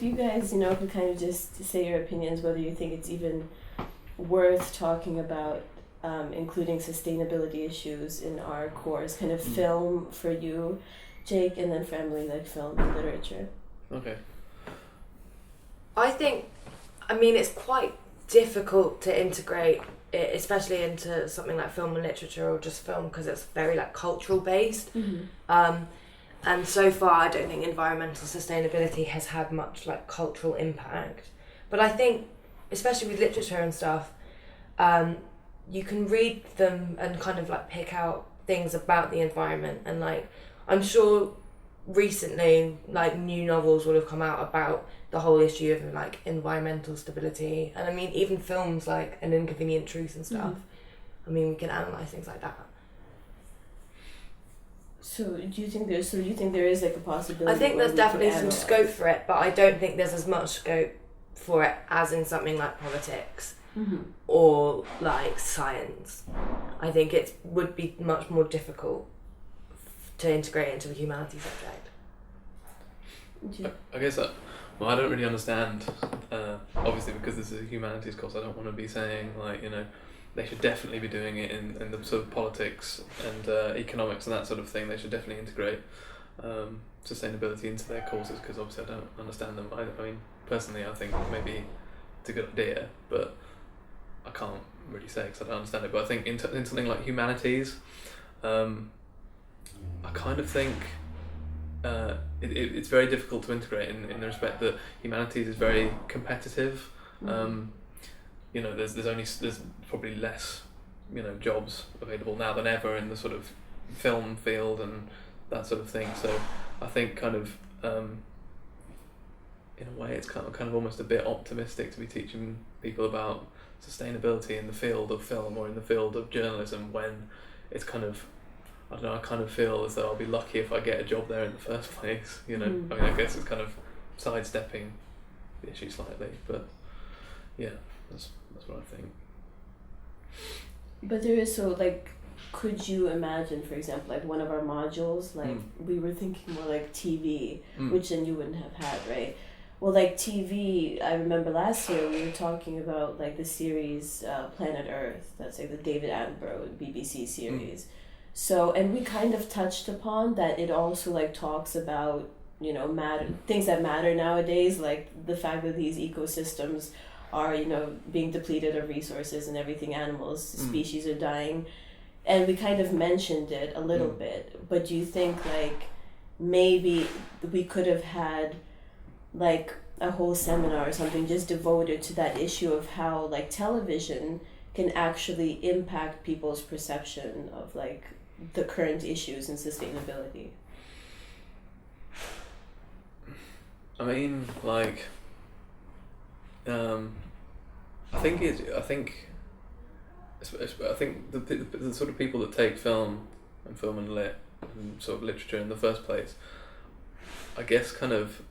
if you guys, could kind of just say your opinions, whether you think it's even worth talking about including sustainability issues in our course, kind of film for you, Jake, and then for Emily, like film and literature. Okay. It's quite difficult to integrate it, especially into something like film and literature or just film, because it's very like cultural based. Mm-hmm. And so far I don't think environmental sustainability has had much like cultural impact. But I think, especially with literature and stuff, you can read them and kind of like pick out things about the environment, and like I'm sure recently like new novels will have come out about the whole issue of like environmental stability, and I mean even films like An Inconvenient Truth and stuff. I mean, we can analyse things like that. So do you think there is like a possibility? I think there's definitely some scope for it, but I don't think there's as much scope for it as in something like politics or like science. I think it would be much more difficult to integrate into the humanities subject. I guess I don't really understand, obviously because this is a humanities course. I don't want to be saying like, they should definitely be doing it in the sort of politics and economics and that sort of thing. They should definitely integrate sustainability into their courses, because obviously I don't understand them. I mean, personally I think maybe it's a good idea, but I can't really say because I don't understand it. But I think in something like humanities, I kind of think it's very difficult to integrate in the respect that humanities is very competitive. There's probably less jobs available now than ever in the sort of film field and that sort of thing. So I think kind of in a way it's kind of almost a bit optimistic to be teaching people about sustainability in the field of film or in the field of journalism, when it's kind of, I don't know, I kind of feel as though I'll be lucky if I get a job there in the first place, I mean, I guess it's kind of sidestepping the issue slightly, but yeah, that's what I think. But there is, so like, could you imagine, for example, like one of our modules, like we were thinking more like TV, which then you wouldn't have had, right? Well, like TV, I remember last year we were talking about like the series Planet Earth, that's like the David Attenborough BBC series. So, and we kind of touched upon that it also like talks about, things that matter nowadays, like the fact that these ecosystems are, being depleted of resources and everything, animals, species are dying. And we kind of mentioned it a little bit, but do you think like maybe we could have had like a whole seminar or something just devoted to that issue of how like television can actually impact people's perception of like the current issues in sustainability? I mean, like, I think the sort of people that take film and lit and sort of literature in the first place, I guess kind of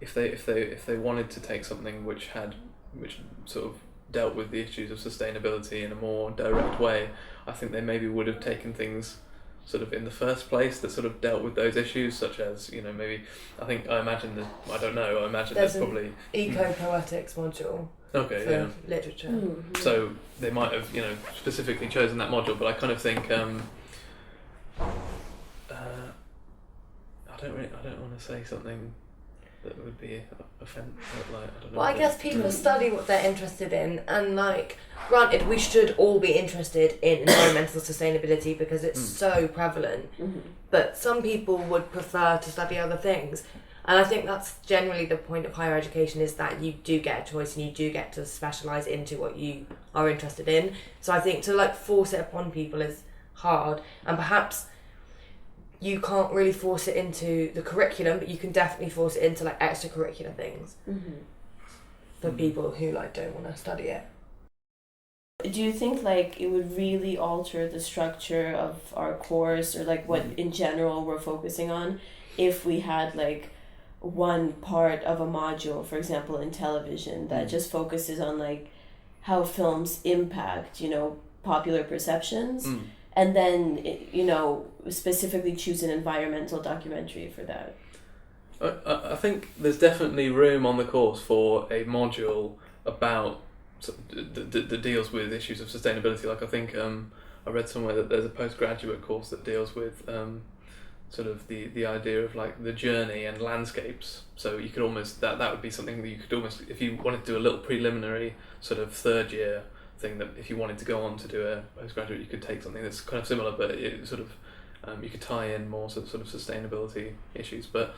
if they wanted to take something which sort of dealt with the issues of sustainability in a more direct way, I think they maybe would have taken things sort of in the first place that sort of dealt with those issues, such as maybe I imagine there's probably eco-poetics module. Okay, for literature. Mm-hmm. So they might have, specifically chosen that module, but I kind of think I don't want to say something that would be offensive. Like, I don't know. Well, I guess people study what they're interested in, and like, granted, we should all be interested in environmental sustainability because it's so prevalent. But some people would prefer to study other things. And I think that's generally the point of higher education, is that you do get a choice and you do get to specialise into what you are interested in. So I think to like force it upon people is hard, and perhaps you can't really force it into the curriculum, but you can definitely force it into like extracurricular things for people who like don't want to study it. Do you think like it would really alter the structure of our course, or like what in general we're focusing on, if we had like one part of a module, for example, in television, that just focuses on like how films impact, popular perceptions, and then, specifically choose an environmental documentary for that? I think there's definitely room on the course for a module about that deals with issues of sustainability. Like I think I read somewhere that there's a postgraduate course that deals with sort of the idea of like the journey and landscapes. So you could almost that would be something that you could almost, if you wanted to do a little preliminary sort of third year thing, that if you wanted to go on to do a postgraduate, you could take something that's kind of similar, but it sort of you could tie in more sort of sustainability issues. But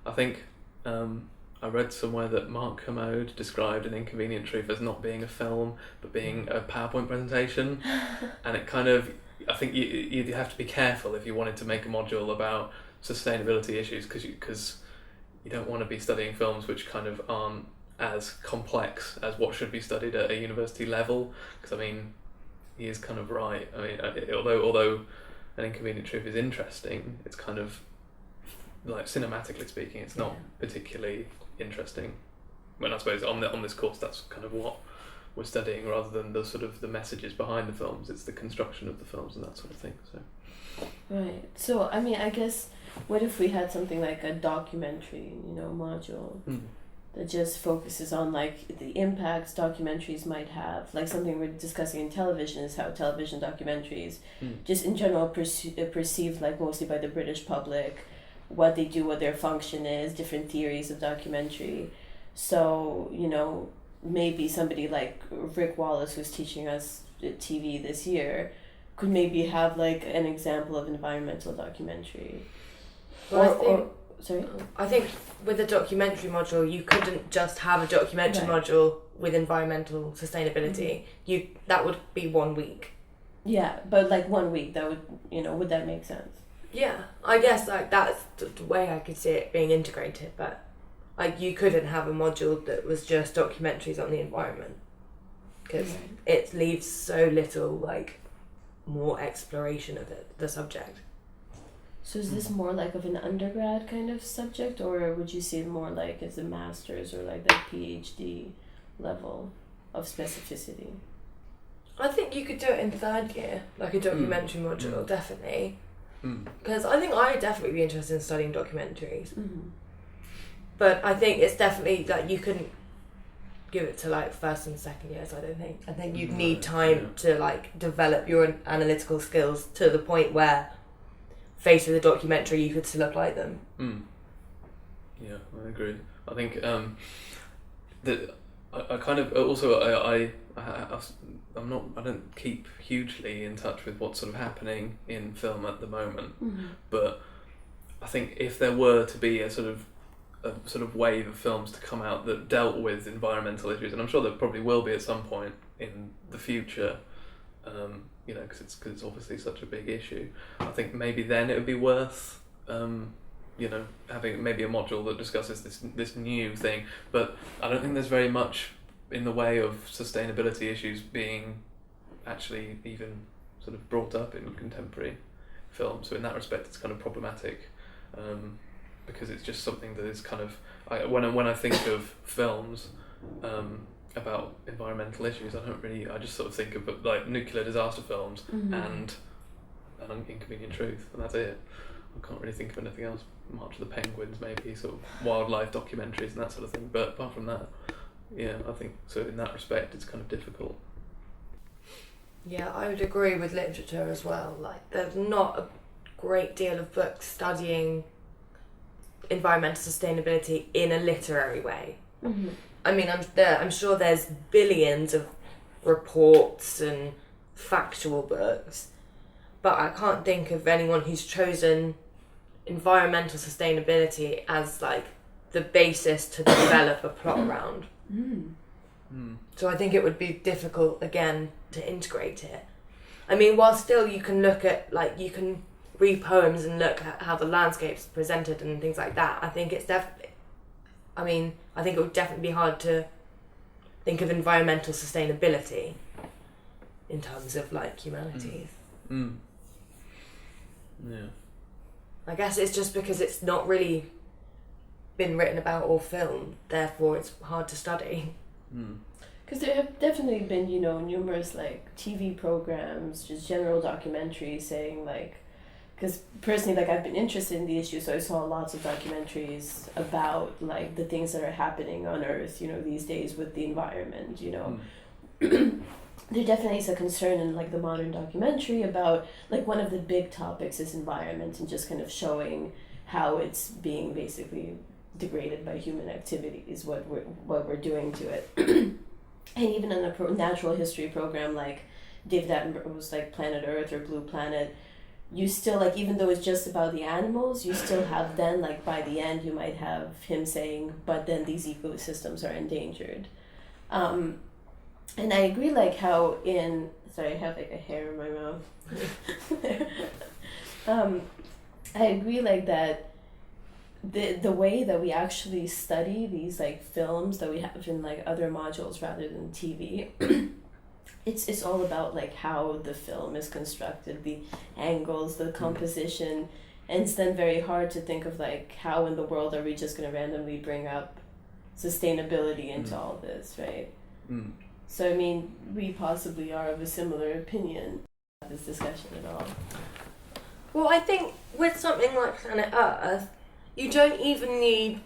I think I read somewhere that Mark Kermode described An Inconvenient Truth as not being a film but being a PowerPoint presentation, and it kind of, I think you'd have to be careful if you wanted to make a module about sustainability issues, because you don't want to be studying films which kind of aren't as complex as what should be studied at a university level. Because I mean, he is kind of right. I mean, although An Inconvenient Truth is interesting, it's kind of like, cinematically speaking, it's not particularly interesting. When I suppose on this course, that's kind of what we're studying, rather than the sort of the messages behind the films. It's the construction of the films and that sort of thing. So right. So I mean, I guess, what if we had something like a documentary, module that just focuses on like the impacts documentaries might have? Like something we're discussing in television is how television documentaries, just in general, perceived like mostly by the British public, what they do, what their function is, different theories of documentary. So, maybe somebody like Rick Wallace, who's teaching us TV this year, could maybe have like an example of environmental documentary. I think with the documentary module, you couldn't just have a documentary module with environmental sustainability. That would be 1 week. Yeah, but like 1 week, that would, would that make sense? Yeah, I guess like that's the way I could see it being integrated, but like you couldn't have a module that was just documentaries on the environment, because it leaves so little like more exploration of the subject. So is this more like of an undergrad kind of subject, or would you see it more like as a master's or like that PhD level of specificity? I think you could do it in third year, like a documentary module, definitely. Because I think I'd definitely be interested in studying documentaries. But I think it's definitely like you couldn't give it to like first and second years, I don't think. I think you'd need time to like develop your analytical skills to the point where, faced with a documentary, you could still apply them. Yeah, I agree. I think that I kind of also I don't keep hugely in touch with what's sort of happening in film at the moment, but I think if there were to be a sort of wave of films to come out that dealt with environmental issues, and I'm sure there probably will be at some point in the future, because it's obviously such a big issue. I think maybe then it would be worth having maybe a module that discusses this new thing. But I don't think there's very much in the way of sustainability issues being actually even sort of brought up in contemporary film. So in that respect, it's kind of problematic, because it's just something that is kind of, when I think of films about environmental issues, I just sort of think of like nuclear disaster films and An Inconvenient Truth, and that's it. I can't really think of anything else. March of the Penguins, maybe, sort of wildlife documentaries and that sort of thing. But apart from that, yeah, I think so. In that respect, it's kind of difficult. Yeah, I would agree with literature as well. Like, there's not a great deal of books studying environmental sustainability in a literary way. I mean, I'm sure there's billions of reports and factual books, but I can't think of anyone who's chosen environmental sustainability as like the basis to develop a plot around. So I think it would be difficult again to integrate it. I mean, while still you can look at, like, you can read poems and look at how the landscape's presented and things like that, I think it's I think it would definitely be hard to think of environmental sustainability in terms of like humanities. Yeah. I guess it's just because it's not really been written about or filmed, therefore it's hard to study. Because there have definitely been, numerous like TV programs, just general documentaries saying like because personally, like I've been interested in the issue, so I saw lots of documentaries about like the things that are happening on Earth, these days with the environment, There definitely is a concern in like the modern documentary about like one of the big topics is environment and just kind of showing how it's being basically degraded by human activities, what we're doing to it. And even in a natural history program like David Attenborough was like Planet Earth or Blue Planet, you still like, even though it's just about the animals, you still have then like by the end you might have him saying, but then these ecosystems are endangered. And I agree like how sorry, I have like a hair in my mouth. I agree like that the way that we actually study these like films that we have in like other modules rather than TV, it's all about like how the film is constructed, the angles, the composition, and it's then very hard to think of like how in the world are we just going to randomly bring up sustainability into all this, right? So I mean, we possibly are of a similar opinion about this discussion at all. Well, I think with something like Planet Earth, you don't even need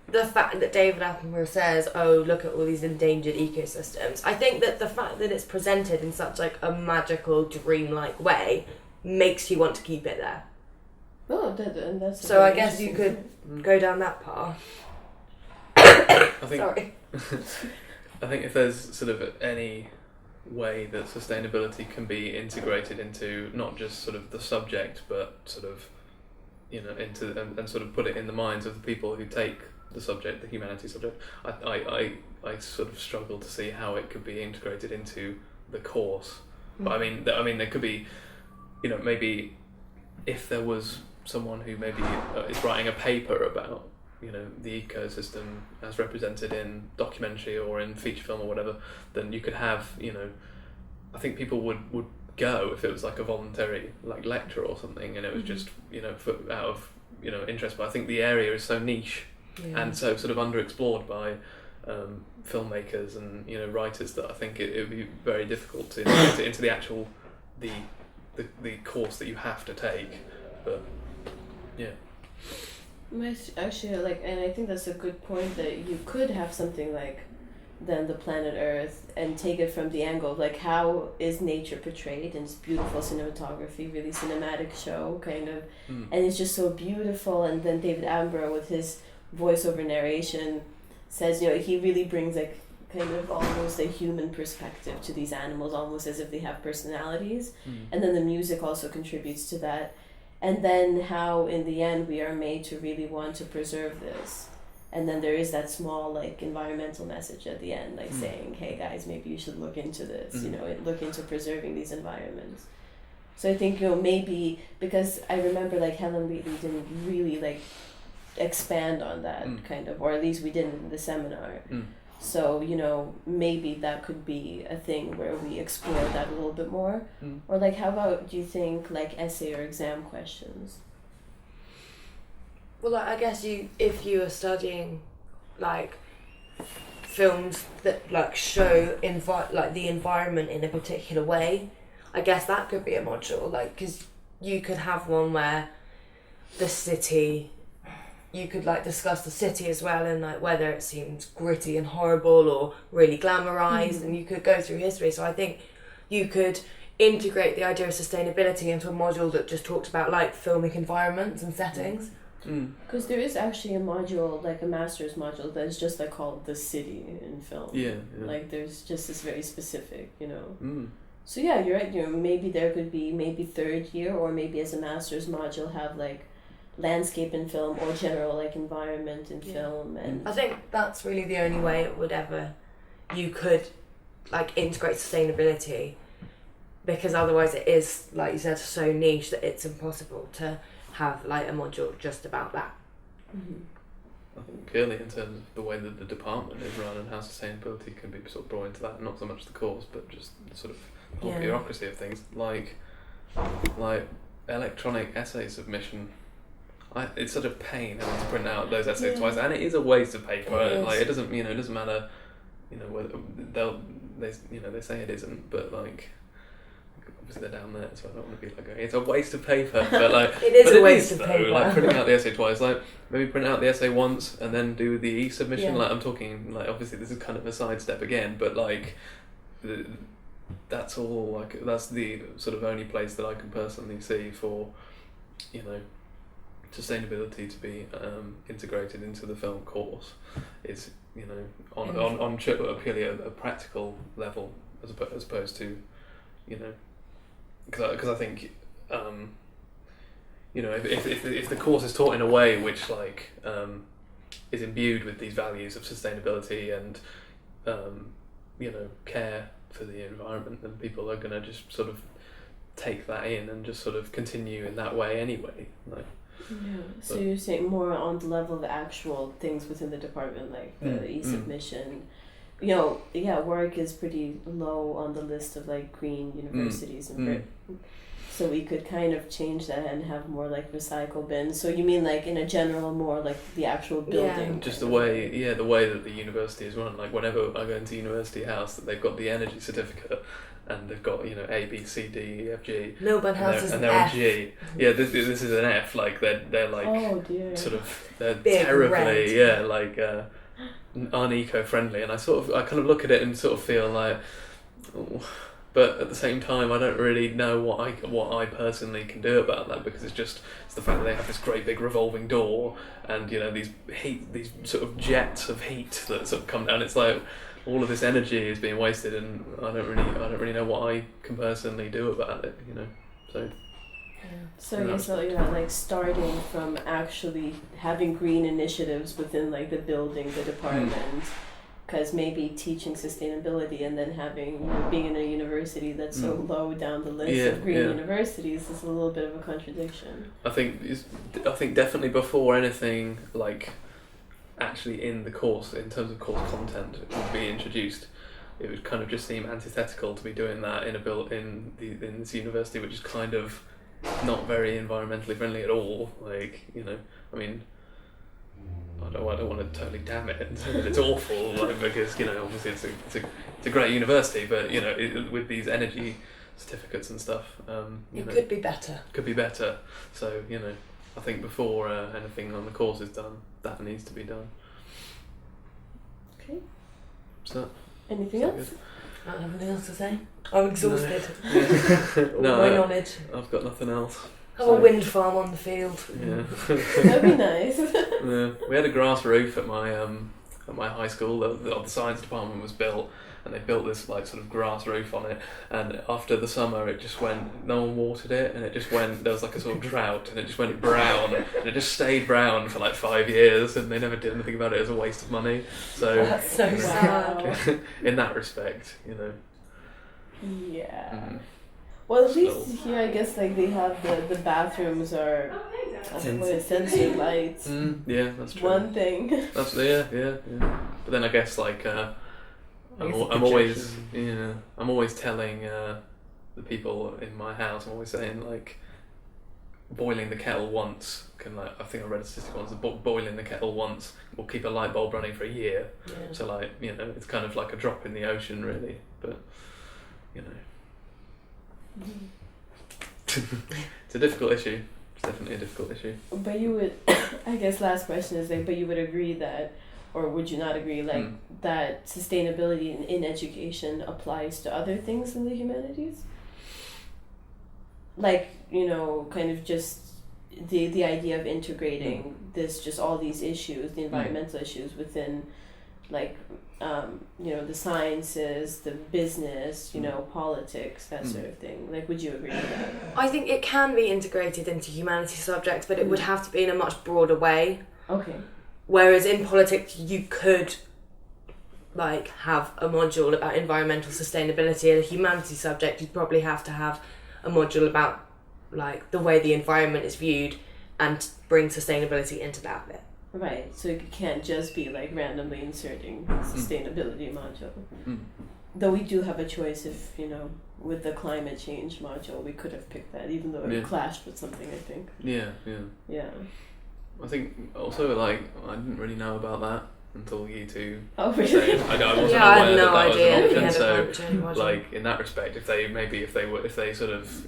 the fact that David Attenborough says, oh, look at all these endangered ecosystems. I think that the fact that it's presented in such like a magical, dreamlike way makes you want to keep it there. Oh, that's so I guess you could go down that path. Sorry. I think if there's sort of any way that sustainability can be integrated into not just sort of the subject, but sort of, into and sort of put it in the minds of the people who take the subject, the humanities subject, I sort of struggle to see how it could be integrated into the course. But I mean, there could be, maybe if there was someone who maybe is writing a paper about the ecosystem as represented in documentary or in feature film or whatever, then you could have, I think people would go if it was like a voluntary like lecture or something, and it was just out of interest. But I think the area is so niche and so sort of underexplored by filmmakers and writers that I think it would be very difficult to get into the actual the course that you have to take. But yeah. Actually, and I think that's a good point, that you could have something like then the Planet Earth and take it from the angle of like how is nature portrayed in this beautiful cinematography, really cinematic show kind of, and it's just so beautiful. And then David Attenborough with his voiceover narration says, he really brings like kind of almost a human perspective to these animals, almost as if they have personalities, and then the music also contributes to that. And then how in the end we are made to really want to preserve this. And then there is that small like environmental message at the end, like saying, hey guys, maybe you should look into this, look into preserving these environments. So I think, maybe, because I remember like Helen Wheatley didn't really like expand on that kind of, or at least we didn't in the seminar. So, maybe that could be a thing where we explore that a little bit more. Or like, how about, do you think, like essay or exam questions? Well, I guess if you are studying like films that like show the environment in a particular way, I guess that could be a module. Like, because you could have one where the city, you could like discuss the city as well, and like whether it seems gritty and horrible or really glamorized, and you could go through history. So I think you could integrate the idea of sustainability into a module that just talked about like filmic environments and settings. Because there is actually a module, like a master's module, that's just like called the city in film. Yeah. Like there's just this very specific, So yeah, you're right. Maybe there could be third year, or maybe as a master's module have like landscape in film or general like environment in film. And I think that's really the only way you could like integrate sustainability, because otherwise it is, like you said, so niche that it's impossible to have like a module just about that. I think clearly in terms of the way that the department is run and how sustainability can be sort of brought into that, not so much the course but just the sort of whole bureaucracy of things, like electronic essay submission. It's such a pain having to print out those essays twice, and it is a waste of paper. It doesn't matter, whether they say it isn't, but like obviously they're down there, so I don't want to be like, it's a waste of paper, but like It is but a waste of though, paper. Like printing out the essay twice, like maybe print out the essay once and then do the e-submission. Yeah. Like I'm talking, like obviously this is kind of a sidestep again, but like that's all. Like that's the sort of only place that I can personally see for, you know, sustainability to be integrated into the film course is, you know, on purely a practical level as opposed to, you know, because I think, you know, if the course is taught in a way which like is imbued with these values of sustainability and you know, care for the environment, then people are going to just sort of take that in and just sort of continue in that way anyway. Like, yeah. So you're saying more on the level of actual things within the department, like the e-submission. You know, yeah, Warwick is pretty low on the list of like green universities in Britain. So we could kind of change that and have more like recycle bins. So you mean like in a general, more like the actual building? Yeah. Just the way that the university is run. Like whenever I go into University House, that they've got the energy certificate, and they've got, you know, A, B, C, D, E, F, G. Milburn House is and an they're F. a G. Yeah, this is an F. Like they're like, oh dear, sort of, they're Big terribly red. like uneco-friendly, and I kind of look at it and sort of feel like, oh. But at the same time, I don't really know what I personally can do about that, because it's the fact that they have this great big revolving door, and you know these sort of jets of heat that sort of come down. It's like all of this energy is being wasted, and I don't really know what I can personally do about it. You know, so. So you're like starting from actually having green initiatives within like the building, the department, because maybe teaching sustainability and then having, you know, being in a university that's so low down the list of green universities is a little bit of a contradiction. I think definitely before anything like actually in the course, in terms of course content, would be introduced, it would kind of just seem antithetical to be doing that in this university, which is kind of not very environmentally friendly at all. Like, you know, I mean, I don't want to totally damn it and say that it's awful, like, because, you know, obviously it's a great university, but you know, with these energy certificates and stuff, It could be better. Could be better. So, you know, I think before anything on the course is done, that needs to be done. Okay. So. Anything else? I don't have anything else to say. I'm exhausted. No, my knowledge. I've got nothing else. Have a wind farm on the field. Yeah. That'd be nice. Yeah. We had a grass roof at my high school. The science department was built, and they built this like sort of grass roof on it. And after the summer, it just went. No one watered it, and it just went. There was like a sort of drought, and it just went brown, and it just stayed brown for like 5 years, and they never did anything about it. It was a waste of money. So That's so sad. in that respect, you know. Yeah. Mm. Well, at least here, I guess, like they have the bathrooms are censored lights. Yeah, that's true. One thing. That's yeah. But then I guess like I'm always telling the people in my house. I'm always saying like boiling the kettle once can, like, I think I read a statistic once, boiling the kettle once will keep a light bulb running for a year. Yeah. So like, you know, it's kind of like a drop in the ocean really, but you know. It's a difficult issue. It's definitely a difficult issue. But you would, I guess, last question is like, but you would agree that, or would you not agree, like that sustainability in education applies to other things in the humanities? Like, you know, kind of just the idea of integrating this, just all these issues, the environmental issues within, like, you know, the sciences, the business, you know, politics, that sort of thing. Like, would you agree with that? I think it can be integrated into humanities subjects, but it would have to be in a much broader way. Okay. Whereas in politics, you could, like, have a module about environmental sustainability. In a humanities subject, you'd probably have to have a module about, like, the way the environment is viewed and bring sustainability into that bit. Right, so it can't just be like randomly inserting sustainability module. Though we do have a choice if, you know, with the climate change module, we could have picked that, even though it clashed with something, I think. Yeah. Yeah. I think also, like, I didn't really know about that until you two. Oh really? Said, I wasn't Yeah, I aware had no that idea. was We an had a option. climate So, change module. like in that respect, if they sort of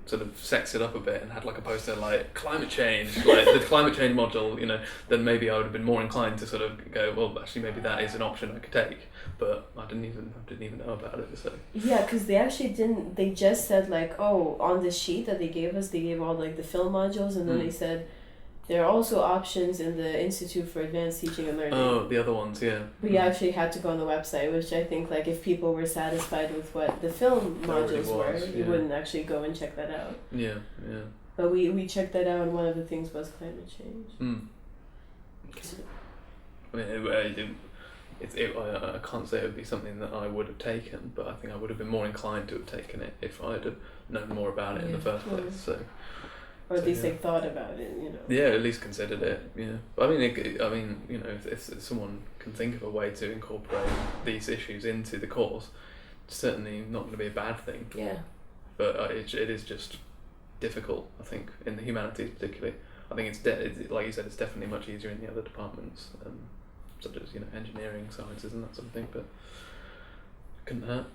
sort of sexed it up a bit and had like a poster like climate change, like the climate change module, then maybe I would have been more inclined to sort of go, well, actually maybe that is an option I could take, but I didn't even know about it. So Yeah, because they actually didn't. They just said like, oh, on the sheet that they gave all like the film modules, and then they said there are also options in the Institute for Advanced Teaching and Learning. Oh, the other ones, yeah. But you actually had to go on the website, which I think like if people were satisfied with what the film That already modules were, was, you yeah. wouldn't actually go and check that out. Yeah. But we checked that out, and one of the things was climate change. I mean, I can't say it would be something that I would have taken, but I think I would have been more inclined to have taken it if I'd have known more about it in the first place. So. Or at least yeah. like thought about it, Yeah, at least considered it. Yeah, but I mean, if someone can think of a way to incorporate these issues into the course, it's certainly not going to be a bad thing. Yeah. But it is just difficult. I think in the humanities particularly. I think it's like you said, it's definitely much easier in the other departments, such as engineering, sciences, and that sort of thing. But couldn't hurt.